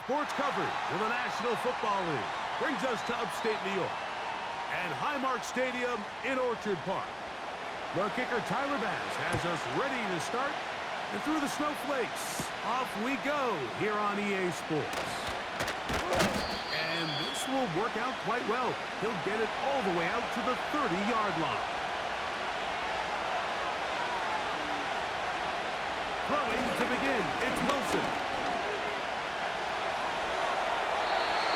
Sports coverage of the National Football League brings us to upstate New York and Highmark Stadium in Orchard Park. The kicker Tyler Bass has us ready to start, and through the snowflakes, off we go here on EA Sports. And this will work out quite well. He'll get it all the way out to the 30-yard line. Throwing to begin, it's Wilson.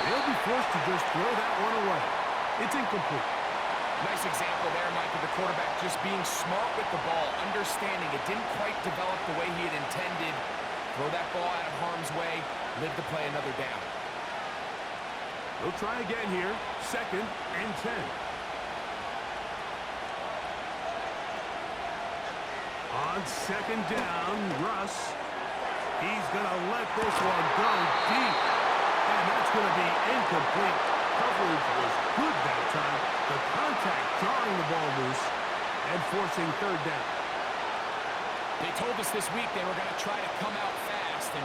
He'll be forced to just throw that one away. It's incomplete. Nice example there, Mike, of the quarterback just being smart with the ball, understanding it didn't quite develop the way he had intended. Throw that ball out of harm's way, live to play another down. He'll try again here, 2nd and 10. On 2nd down, Russ. He's going to let this one go deep. And that's going to be incomplete. Coverage was good that time. The contact drawing the ball loose and forcing 3rd down. They told us this week they were going to try to come out fast. And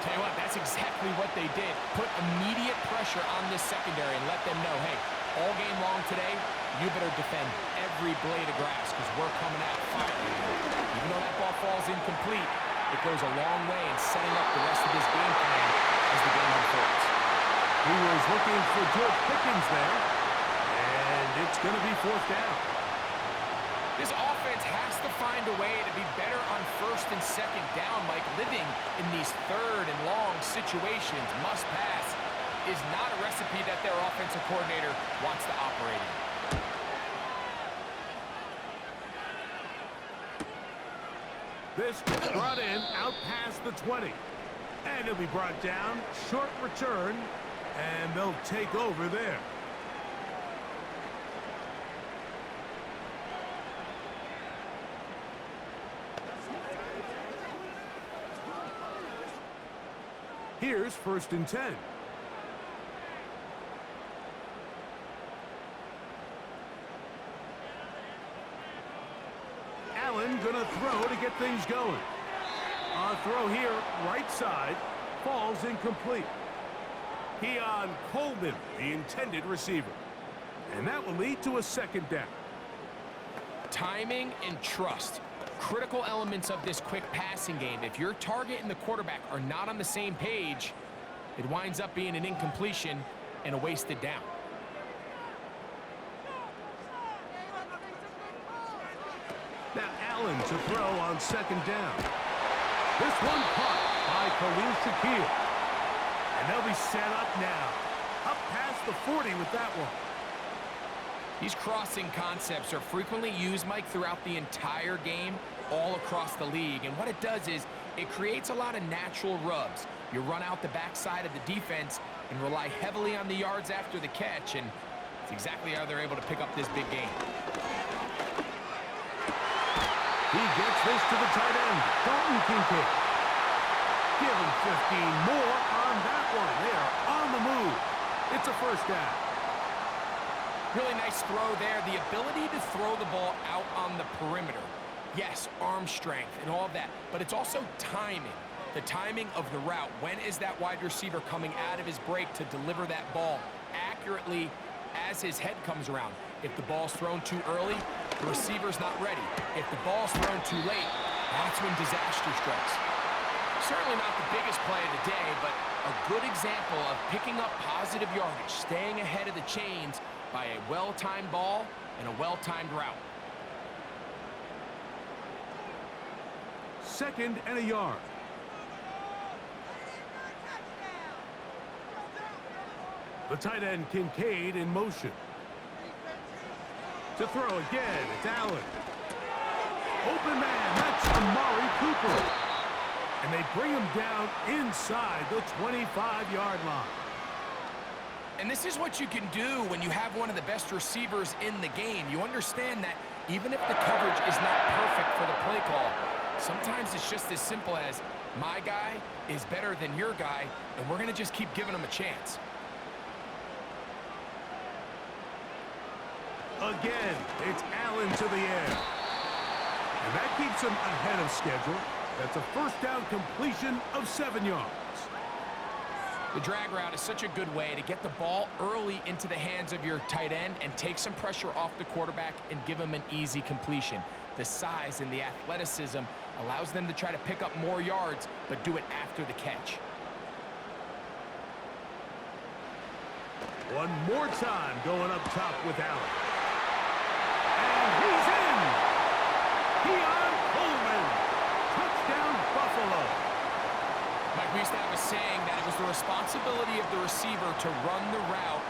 tell you what, that's exactly what they did. Put immediate pressure on this secondary and let them know, hey, all game long today, you better defend every blade of grass because we're coming out firing. Even though that ball falls incomplete, it goes a long way in setting up the rest of this game plan as the game unfolds. He was looking for George Pickens there, and it's going to be 4th down. This offense has to find a way to be better on 1st and 2nd down, Mike. Living in these 3rd and long situations, must pass, is not a recipe that their offensive coordinator wants to operate in. This gets brought in out past the 20. And it'll be brought down, short return, and they'll take over there. Here's 1st and 10. Allen gonna throw to get things going. A throw here, right side, falls incomplete. Keon Coleman, the intended receiver. And that will lead to a 2nd down. Timing and trust. Critical elements of this quick passing game. If your target and the quarterback are not on the same page, it winds up being an incompletion and a wasted down. Now Allen to throw on 2nd down. This one caught by Khalil Shakir. And they'll be set up now. Up past the 40 with that one. These crossing concepts are frequently used, Mike, throughout the entire game, all across the league. And what it does is it creates a lot of natural rubs. You run out the backside of the defense and rely heavily on the yards after the catch, and it's exactly how they're able to pick up this big game. He gets this to the tight end, Dalton Kincaid. Give him 15 more on that one. They are on the move. It's a 1st down. Really nice throw there. The ability to throw the ball out on the perimeter. Yes, arm strength and all of that, but it's also timing. The timing of the route. When is that wide receiver coming out of his break to deliver that ball accurately as his head comes around? If the ball's thrown too early, the receiver's not ready. If the ball's thrown too late, that's when disaster strikes. Certainly not the biggest play of the day, but a good example of picking up positive yardage, staying ahead of the chains by a well-timed ball and a well-timed route. 2nd and a yard. The tight end Kincaid in motion. To throw again, it's Allen. Open man, that's Amari Cooper. And they bring him down inside the 25-yard line. And this is what you can do when you have one of the best receivers in the game. You understand that even if the coverage is not perfect for the play call, sometimes it's just as simple as my guy is better than your guy, and we're going to just keep giving him a chance. Again, it's Allen to the air. And that keeps him ahead of schedule. That's a 1st down completion of 7 yards. The drag route is such a good way to get the ball early into the hands of your tight end and take some pressure off the quarterback and give him an easy completion. The size and the athleticism allows them to try to pick up more yards, but do it after the catch. One more time going up top with Allen. And he's in! Keon Coleman. Touchdown, Buffalo. Mike, we used to have a saying that it was the responsibility of the receiver to run the route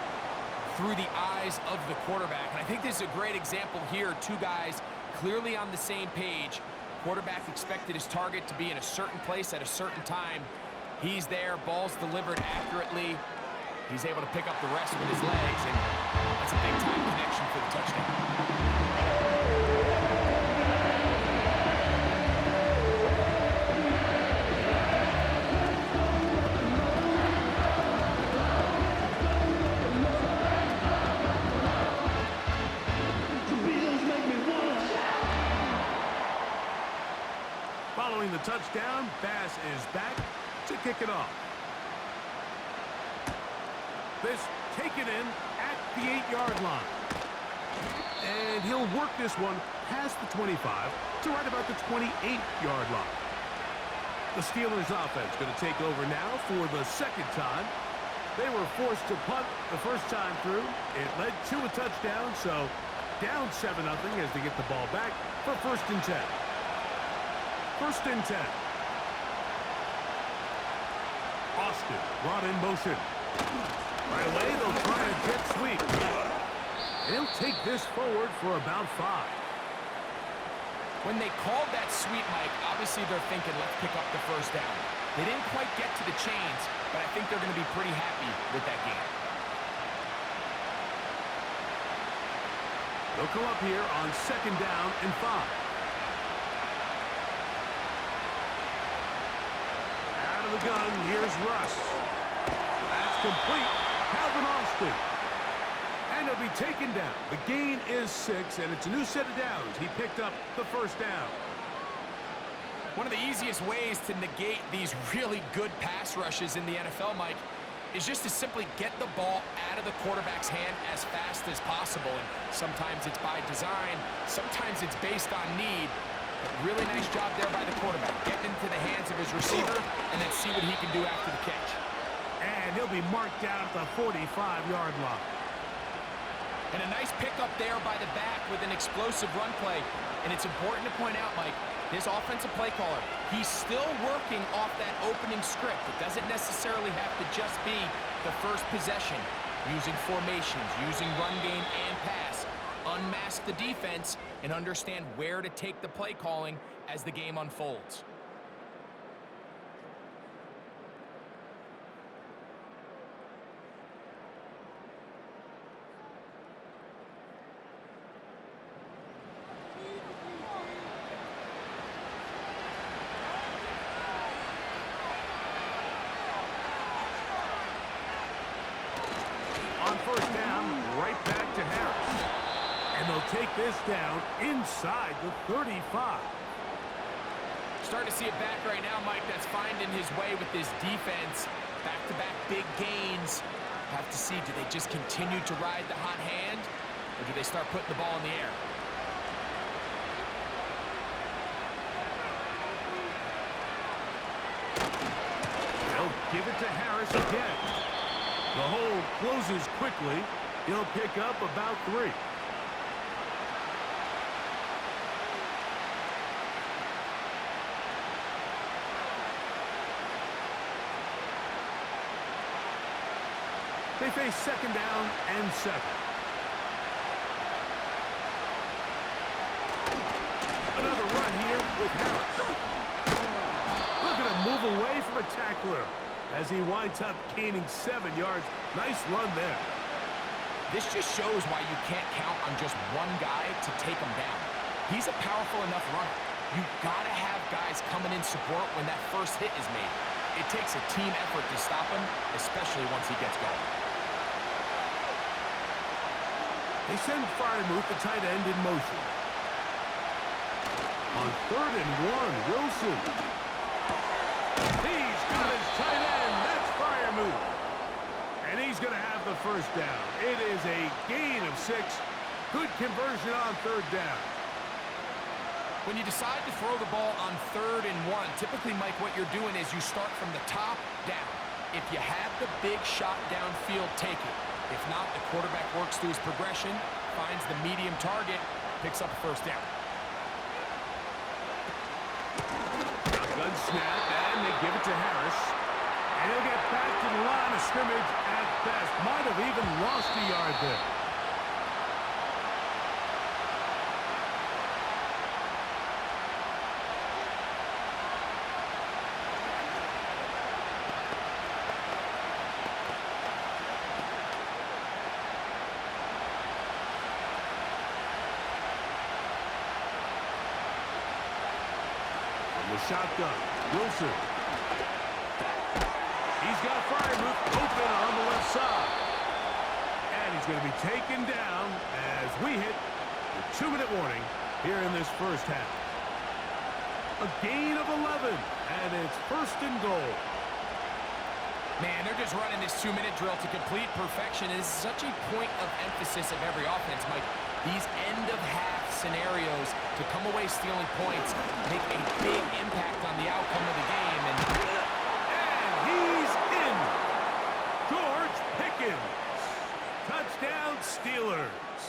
through the eyes of the quarterback. And I think this is a great example here. Two guys clearly on the same page. Quarterback expected his target to be in a certain place at a certain time. He's there, ball's delivered accurately. He's able to pick up the rest with his legs, and that's a big-time connection for the touchdown. Following the touchdown, Bass is back to kick it off. This taken in at the 8-yard line. And he'll work this one past the 25 to right about the 28-yard line. The Steelers offense going to take over now for the second time. They were forced to punt the first time through. It led to a touchdown, so down 7-0 as they get the ball back for 1st and 10. 1st and 10. Austin brought in motion. Right away, they'll try a jet sweep. They'll take this forward for about 5. When they called that sweep, Mike, obviously they're thinking, let's pick up the first down. They didn't quite get to the chains, but I think they're going to be pretty happy with that game. They'll come up here on 2nd down and 5. Out of the gun, here's Russ. That's complete. Calvin Austin. And he'll be taken down. The gain is 6, and it's a new set of downs. He picked up the 1st down. One of the easiest ways to negate these really good pass rushes in the NFL, Mike, is just to simply get the ball out of the quarterback's hand as fast as possible. And sometimes it's by design, sometimes it's based on need. But really nice job there by the quarterback, getting into the hands of his receiver and then see what he can do after the catch. And he'll be marked down at the 45-yard line. And a nice pickup there by the back with an explosive run play. And it's important to point out, Mike, this offensive play caller, he's still working off that opening script. It doesn't necessarily have to just be the first possession. Using formations, using run game and pass. Unmask the defense and understand where to take the play calling as the game unfolds. On 1st down, right back to Harris. And they'll take this down inside the 35. Starting to see it back right now, Mike, that's finding his way with this defense. Back-to-back big gains. Have to see, do they just continue to ride the hot hand, or do they start putting the ball in the air? They'll give it to Harris again. The hole closes quickly. He'll pick up about 3. They face 2nd down and 7. Another run here with Harris. Looking to move away from a tackler as he winds up gaining 7 yards. Nice run there. This just shows why you can't count on just one guy to take him down. He's a powerful enough runner. You've got to have guys coming in support when that first hit is made. It takes a team effort to stop him, especially once he gets going. They send Freiermuth, the tight end, in motion. On 3rd and 1, Wilson. He's got his tight end. That's Freiermuth. going to have the first down. It is a gain of 6. Good conversion on third down. When you decide to throw the ball on 3rd and 1, typically, Mike, what you're doing is you start from the top down. If you have the big shot downfield, take it. If not, the quarterback works through his progression, finds the medium target, picks up a first down. Shotgun snap, and they give it to Harris. And he'll get back to the line of scrimmage at best. Might have even lost a yard there. Shotgun. Wilson. He's got Fryermuth open on the left side. And he's going to be taken down as we hit the 2-minute warning here in this first half. A gain of 11, and it's 1st and goal. Man, they're just running this 2-minute drill to complete perfection. It is such a point of emphasis of every offense, Mike. These end-of-half scenarios to come away stealing points make a big impact on the outcome of the game. And he's in. George Pickens. Touchdown, Steelers.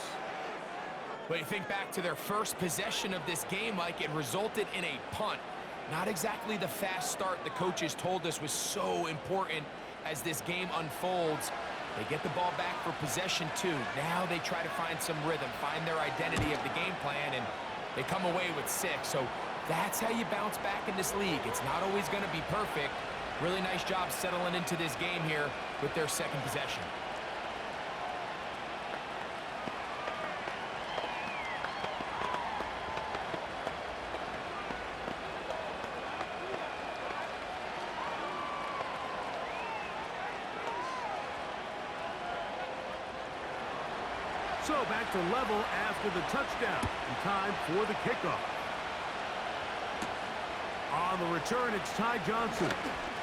But you think back to their first possession of this game, Mike, it resulted in a punt. Not exactly the fast start the coaches told us was so important as this game unfolds. They get the ball back for possession 2. Now they try to find some rhythm, find their identity of the game plan, and they come away with 6. So that's how you bounce back in this league. It's not always going to be perfect. Really nice job settling into this game here with their second possession. So back to level after the touchdown. And time for the kickoff. On the return, it's Ty Johnson.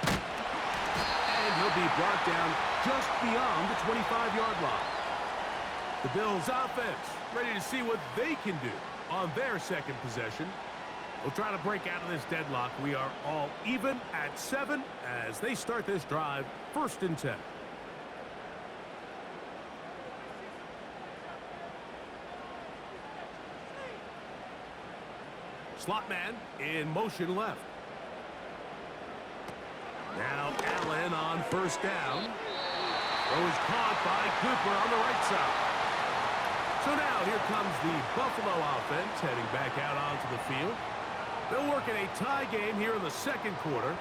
And he'll be brought down just beyond the 25-yard line. The Bills offense ready to see what they can do on their second possession. We'll try to break out of this deadlock. We are all even at 7 as they start this drive, 1st and 10. Slot man in motion left. Now Allen on 1st down. Throw is caught by Cooper on the right side. So now here comes the Buffalo offense heading back out onto the field. They'll work in a tie game here in the 2nd quarter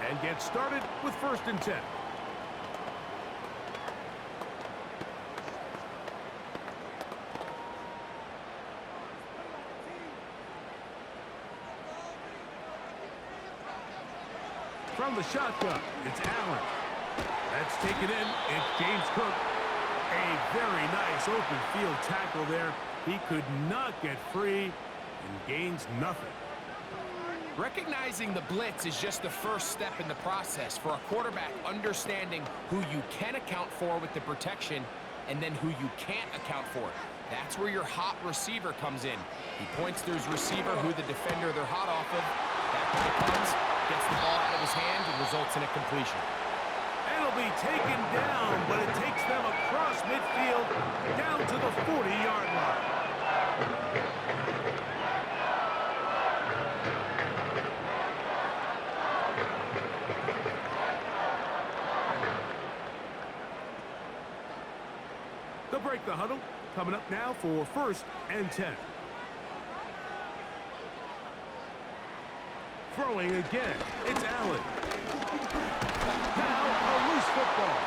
and get started with 1st and 10. From the shotgun, it's Allen. That's taken in. It's James Cook. A very nice open field tackle there. He could not get free and gains nothing. Recognizing the blitz is just the first step in the process for a quarterback, understanding who you can account for with the protection and then who you can't account for. That's where your hot receiver comes in. He points to his receiver who the defender they're hot off of. That guy comes, gets the ball out of his hand, and results in a completion. It'll be taken down, but it takes them across midfield down to the 40-yard line. They'll break the huddle. Coming up now for 1st and 10. Throwing again, it's Allen. Now a loose football.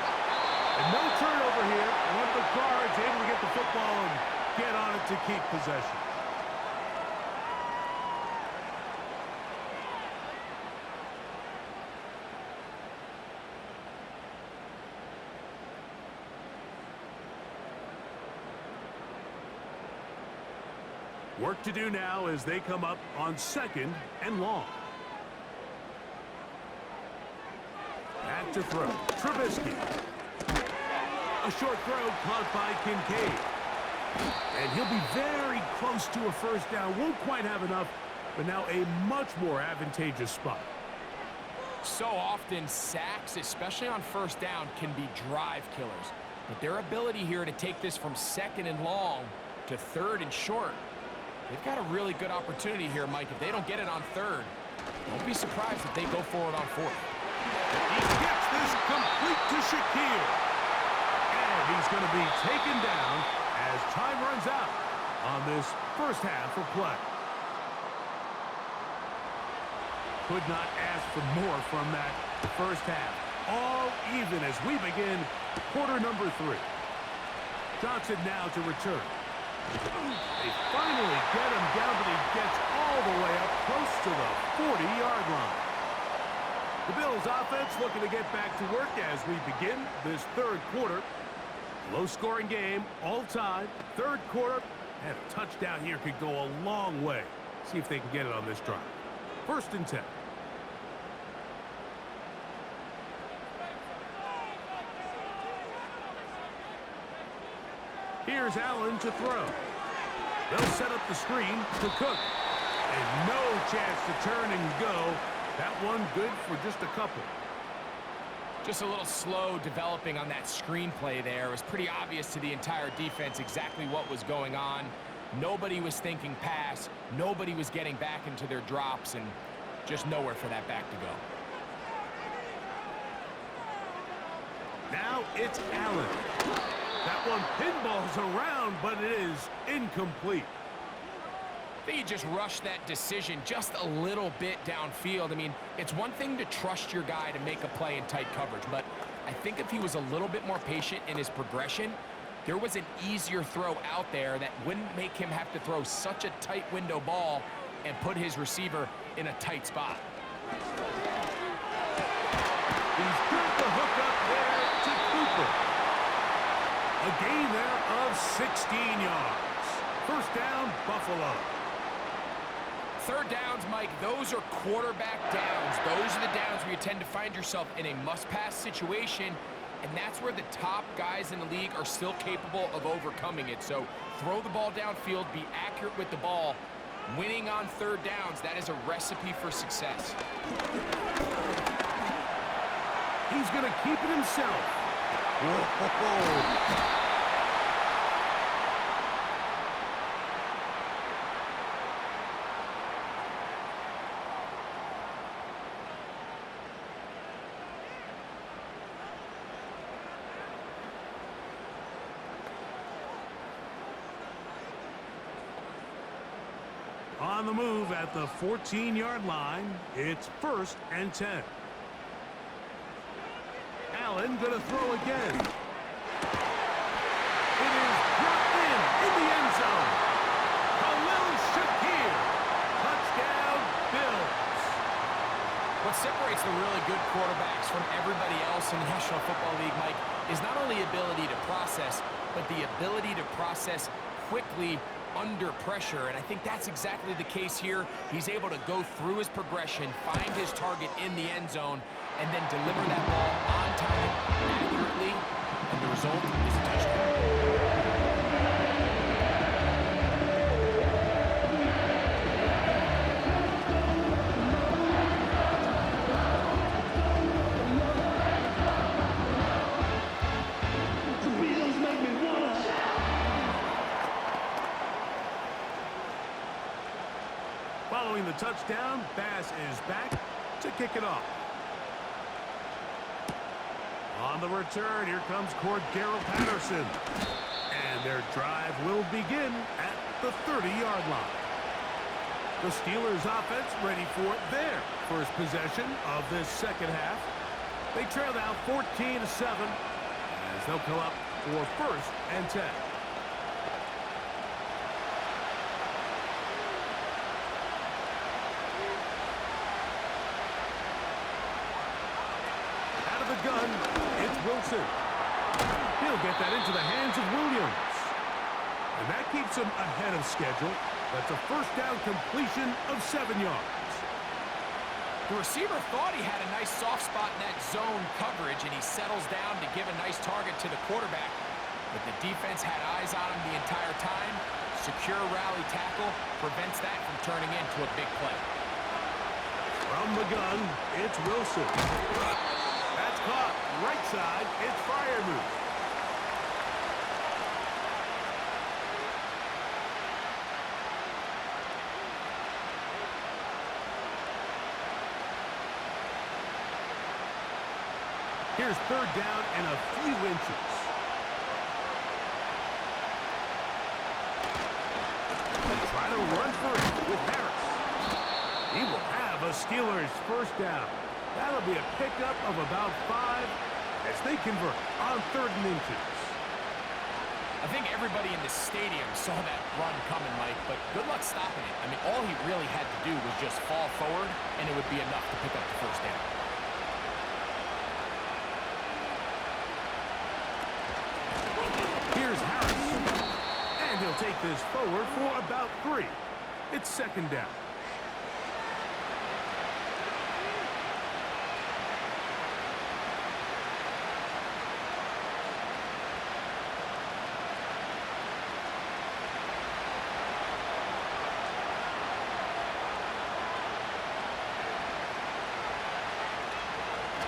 And no turnover here. Want the guards able to get the football and get on it to keep possession. Work to do now as they come up on 2nd and long. Back to throw. Trubisky. A short throw caught by Kincaid. And he'll be very close to a first down. Won't quite have enough, but now a much more advantageous spot. So often, sacks, especially on first down, can be drive killers. But their ability here to take this from 2nd and long to 3rd and short, they've got a really good opportunity here, Mike. If they don't get it on 3rd, don't be surprised if they go for it on 4th. He gets this complete to Shakir. And he's going to be taken down as time runs out on this first half of play. Could not ask for more from that first half. All even as we begin quarter number 3. Johnson now to return. They finally get him down, but he gets all the way up close to the 40-yard line. The Bills offense looking to get back to work as we begin this 3rd quarter. Low-scoring game, all time, 3rd quarter, and a touchdown here could go a long way. See if they can get it on this drive. 1st and 10. Here's Allen to throw. They'll set up the screen to Cook. And no chance to turn and go. That one good for just a couple. Just a little slow developing on that screenplay there. It was pretty obvious to the entire defense exactly what was going on. Nobody was thinking pass. Nobody was getting back into their drops, and just nowhere for that back to go. Now it's Allen. That one pinballs around, but it is incomplete. I think he just rushed that decision just a little bit downfield. I mean, it's one thing to trust your guy to make a play in tight coverage, but I think if he was a little bit more patient in his progression, there was an easier throw out there that wouldn't make him have to throw such a tight window ball and put his receiver in a tight spot. He's got the hook up there to Cooper. A gain there of 16 yards. First down, Buffalo. 3rd downs, Mike, those are quarterback downs. Those are the downs where you tend to find yourself in a must-pass situation, and that's where the top guys in the league are still capable of overcoming it. So throw the ball downfield, be accurate with the ball. Winning on 3rd downs, that is a recipe for success. He's going to keep it himself. Whoa. On the move at the 14-yard line, it's 1st and 10. Allen going to throw again. It is dropped in the end zone. Khalil Shakir. Touchdown, Bills. What separates the really good quarterbacks from everybody else in the National Football League, Mike, is not only ability to process, but the ability to process quickly under pressure, and I think that's exactly the case here. He's able to go through his progression, find his target in the end zone, and then deliver that ball on time, accurately, and the result is a touchdown. Following the touchdown, Bass is back to kick it off. On the return, here comes Cordero Patterson. And their drive will begin at the 30-yard line. The Steelers offense ready for their first possession of this 2nd half. They trail now 14-7 as they'll come up for 1st and 10. Gun, it's Wilson. He'll get that into the hands of Williams. And that keeps him ahead of schedule. That's a 1st down completion of 7 yards. The receiver thought he had a nice soft spot in that zone coverage, and he settles down to give a nice target to the quarterback. But the defense had eyes on him the entire time. Secure rally tackle prevents that from turning into a big play. From the gun, it's Wilson. That's caught. Right side, it's Freiermuth. Here's third down and a few inches. Try to run for it with Harris. He will have a Steelers first down. That'll be a pickup of about 5 as they convert on 3rd and inches. I think everybody in the stadium saw that run coming, Mike, but good luck stopping it. I mean, all he really had to do was just fall forward, and it would be enough to pick up the first down. Here's Harris. And he'll take this forward for about 3. It's 2nd down.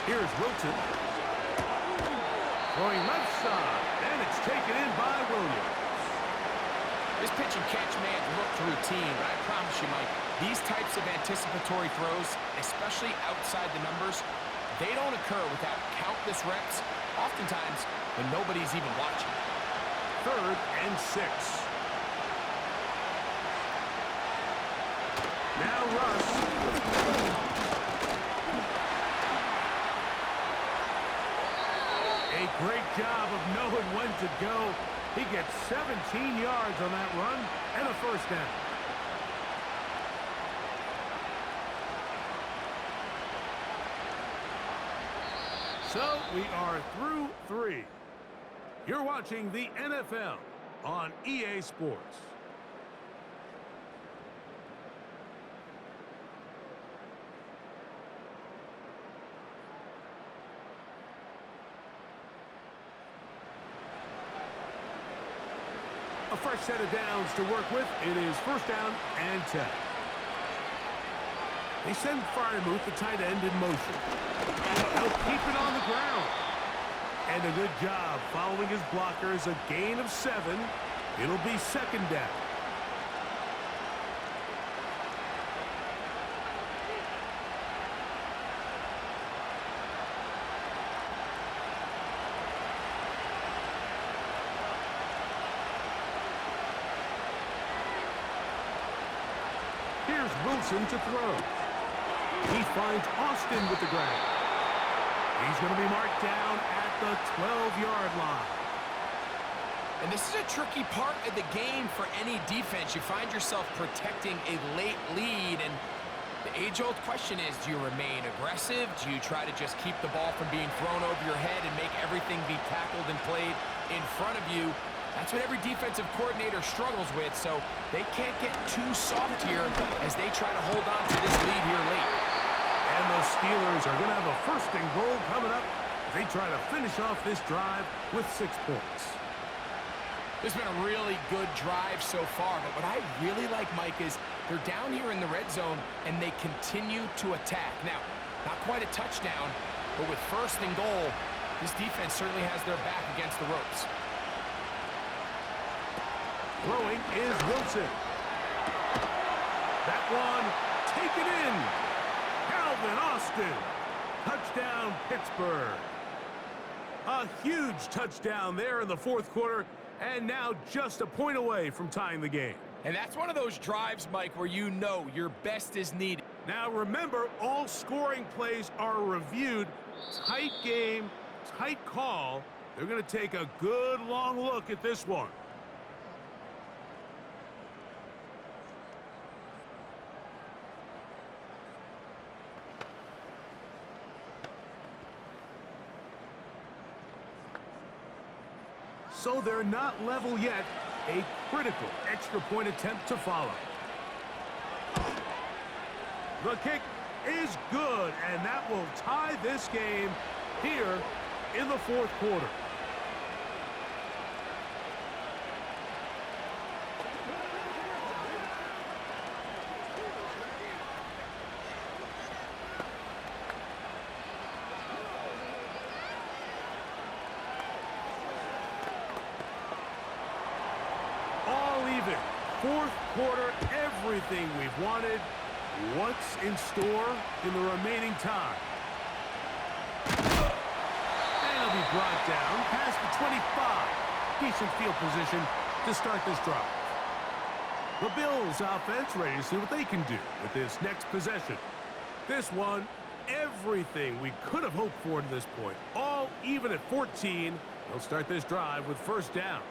Here's Wilson. Throwing left side, and it's taken in by Williams. This pitch and catch may have looked routine, but I promise you, Mike, these types of anticipatory throws, especially outside the numbers, they don't occur without countless reps, oftentimes when nobody's even watching. 3rd and 6. Now Russ. A great job of knowing when to go. He gets 17 yards on that run and a first down. So we are through 3. You're watching the NFL on EA Sports. A fresh set of downs to work with. It is 1st down and 10. They send Freiermuth, the tight end, in motion. They'll keep it on the ground. And a good job following his blockers. A gain of 7. It'll be 2nd down. Here's Wilson to throw. He finds Austin with the grab. He's going to be marked down at the 12-yard line. And this is a tricky part of the game for any defense. You find yourself protecting a late lead, and the age-old question is, do you remain aggressive? Do you try to just keep the ball from being thrown over your head and make everything be tackled and played in front of you? That's what every defensive coordinator struggles with, so they can't get too soft here as they try to hold on to this lead here late. And the Steelers are going to have a 1st and goal coming up as they try to finish off this drive with 6 points. This has been a really good drive so far, but what I really like, Mike, is they're down here in the red zone and they continue to attack. Now, not quite a touchdown, but with 1st and goal, this defense certainly has their back against the ropes. Throwing is Wilson. That one taken in. Calvin Austin. Touchdown, Pittsburgh. A huge touchdown there in the 4th quarter, and now just a point away from tying the game. And that's one of those drives, Mike, where you know your best is needed. Now remember, all scoring plays are reviewed. Tight game, tight call. They're going to take a good long look at this one. So they're not level yet. A critical extra point attempt to follow. The kick is good, and that will tie this game here in the fourth quarter. Fourth quarter, everything we've wanted. What's in store in the remaining time? And it'll be brought down past the 25. Decent field position to start this drive. The Bills offense ready to see what they can do with this next possession. This one, everything we could have hoped for to this point. All even at 14. They'll start this drive with first down.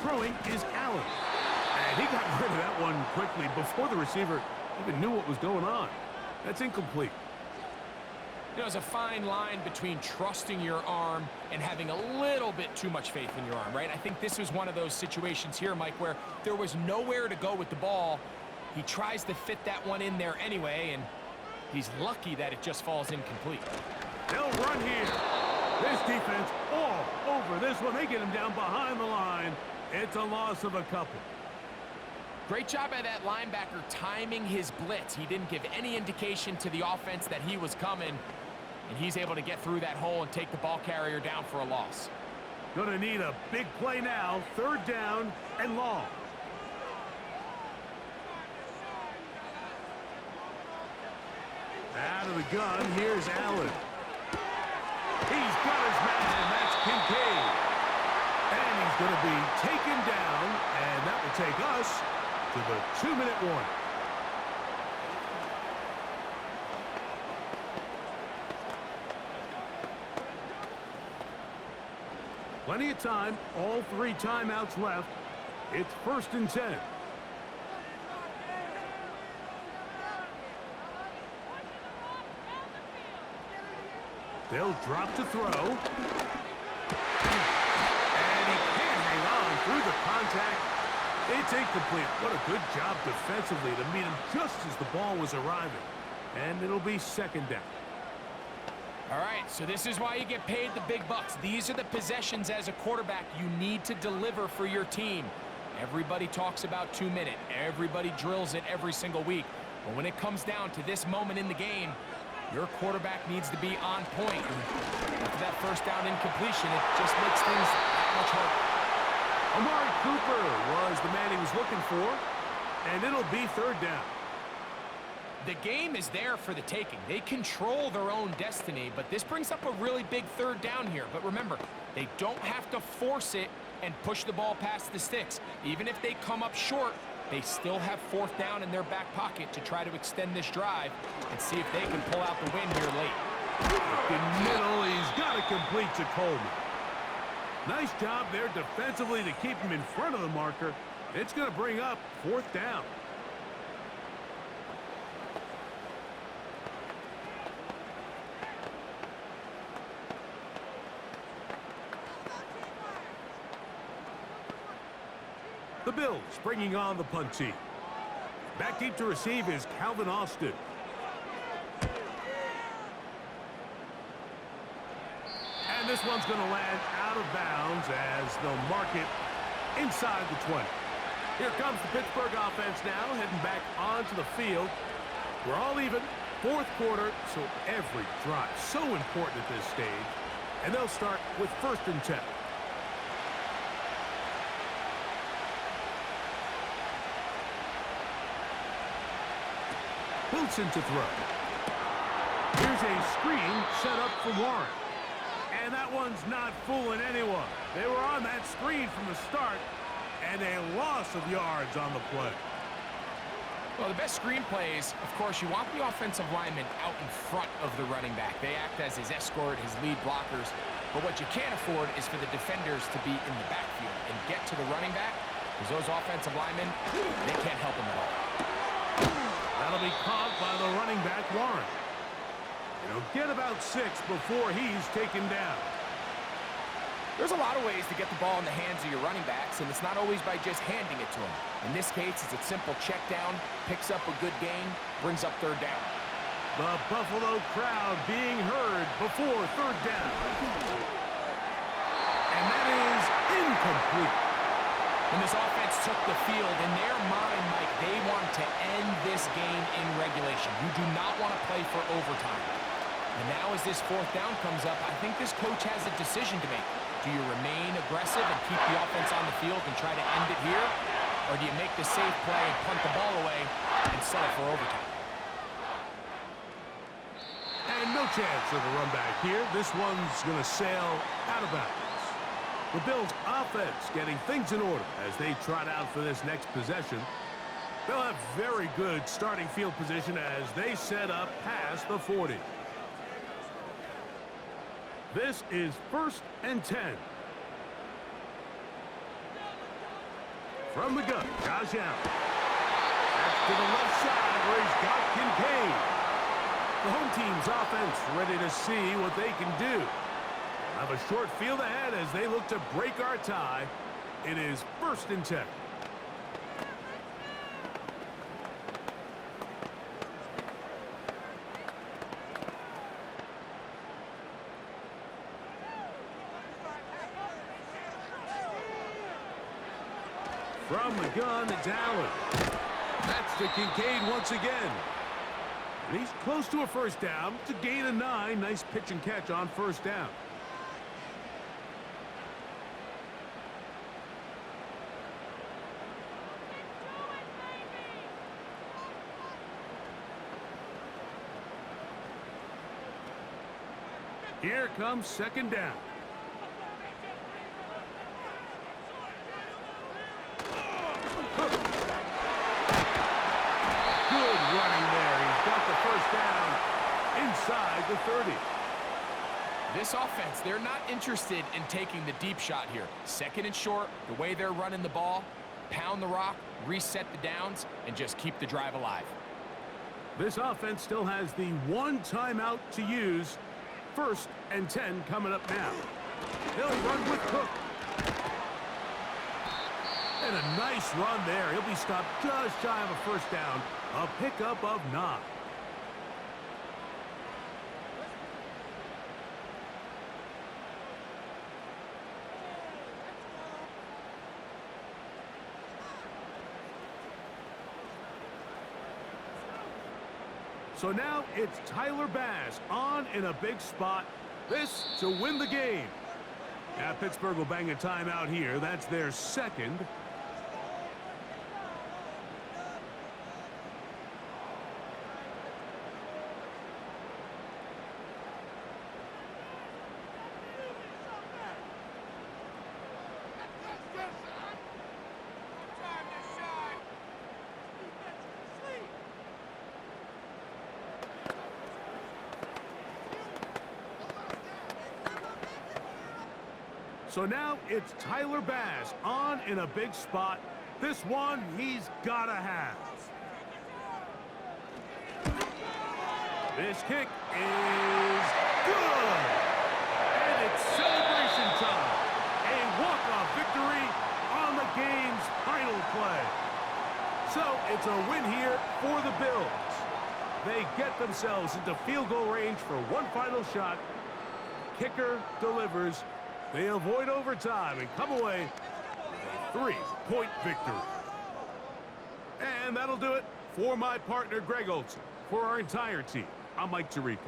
Throwing is Allen. And he got rid of that one quickly before the receiver even knew what was going on. That's incomplete. You know, there's a fine line between trusting your arm and having a little bit too much faith in your arm, right? I think this was one of those situations here, Mike, where there was nowhere to go with the ball. He tries to fit that one in there anyway, and he's lucky that it just falls incomplete. They'll run here. This defense all over this one. They get him down behind the line. It's a loss of a couple. Great job by that linebacker timing his blitz. He didn't give any indication to the offense that he was coming, and he's able to get through that hole and take the ball carrier down for a loss. Gonna need a big play now. Third down and long. Out of the gun, here's Allen. He's got his man, and that's Kincaid. And he's going to be taken down, and that will take us to the 2-minute warning. Plenty of time, all 3 timeouts left. It's 1st and 10. They'll drop to throw. And he can't hang on through the contact. It's incomplete. What a good job defensively to meet him just as the ball was arriving. And it'll be 2nd down. All right, so this is why you get paid the big bucks. These are the possessions as a quarterback you need to deliver for your team. Everybody talks about 2-minute. Everybody drills it every single week. But when it comes down to this moment in the game, your quarterback needs to be on point. After that first down incompletion, it just makes things that much harder. Amari Cooper was the man he was looking for, and it'll be 3rd down. The game is there for the taking. They control their own destiny, but this brings up a really big 3rd down here. But remember, they don't have to force it and push the ball past the sticks. Even if they come up short, they still have 4th down in their back pocket to try to extend this drive and see if they can pull out the win here late. In middle, he's got it complete to Coleman. Nice job there defensively to keep him in front of the marker. It's going to bring up 4th down. The Bills bringing on the punt team. Back deep to receive is Calvin Austin. And this one's going to land out of bounds as they'll mark it inside the 20. Here comes the Pittsburgh offense now, heading back onto the field. We're all even, 4th quarter, so every drive so important at this stage. And they'll start with 1st and 10. Wilson to throw. Here's a screen set up for Warren. And that one's not fooling anyone. They were on that screen from the start, and a loss of yards on the play. Well, the best screen plays, of course, you want the offensive lineman out in front of the running back. They act as his escort, his lead blockers. But what you can't afford is for the defenders to be in the backfield and get to the running back, because those offensive linemen, they can't help him at all. That'll be caught by the running back, Warren. He'll get about 6 before he's taken down. There's a lot of ways to get the ball in the hands of your running backs, and it's not always by just handing it to them. In this case, it's a simple check down, picks up a good gain, brings up third down. The Buffalo crowd being heard before third down. And that is incomplete. When this offense took the field, in their mind, Mike, they want to end this game in regulation. You do not want to play for overtime. And now as this fourth down comes up, I think this coach has a decision to make. Do you remain aggressive and keep the offense on the field and try to end it here? Or do you make the safe play and punt the ball away and settle for overtime? And no chance of a run back here. This one's going to sail out of bounds. The Bills' offense getting things in order as they trot out for this next possession. They'll have very good starting field position as they set up past the 40. This is 1st and 10. From the gun, Josh Allen. That's to the left side where he's got Kincaid. The home team's offense ready to see what they can do. Have a short field ahead as they look to break our tie. It is 1st and 10. From the gun, it's Allen. That's to Kincaid once again. And he's close to a first down. It's a gain of 9. Nice pitch and catch on first down. Here comes 2nd down. Good running there. He's got the first down inside the 30. This offense, they're not interested in taking the deep shot here. 2nd and short, the way they're running the ball, pound the rock, reset the downs, and just keep the drive alive. This offense still has the one timeout to use. 1st and 10 coming up now. They'll run with Cook. And a nice run there. He'll be stopped just shy of a first down. A pickup of 9. So now it's Tyler Bass on in a big spot. This to win the game. Now Pittsburgh will bang a timeout here. That's their 2nd. So now it's Tyler Bass on in a big spot. This one he's got to have. This kick is good. And it's celebration time. A walk-off victory on the game's final play. So it's a win here for the Bills. They get themselves into field goal range for one final shot. Kicker delivers. They avoid overtime and come away with a 3-point victory. And that'll do it for my partner, Greg Olson. For our entire team, I'm Mike Tirico.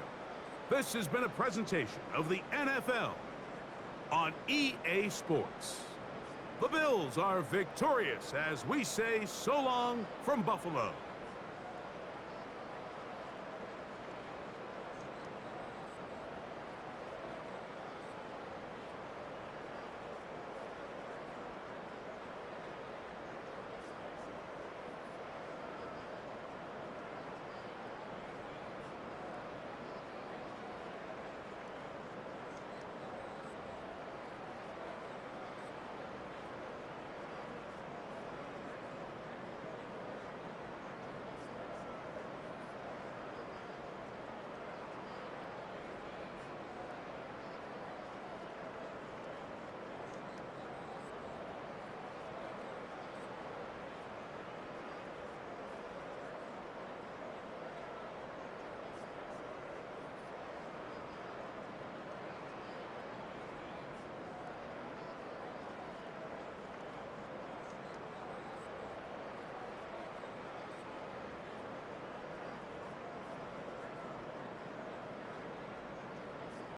This has been a presentation of the NFL on EA Sports. The Bills are victorious as we say so long from Buffalo.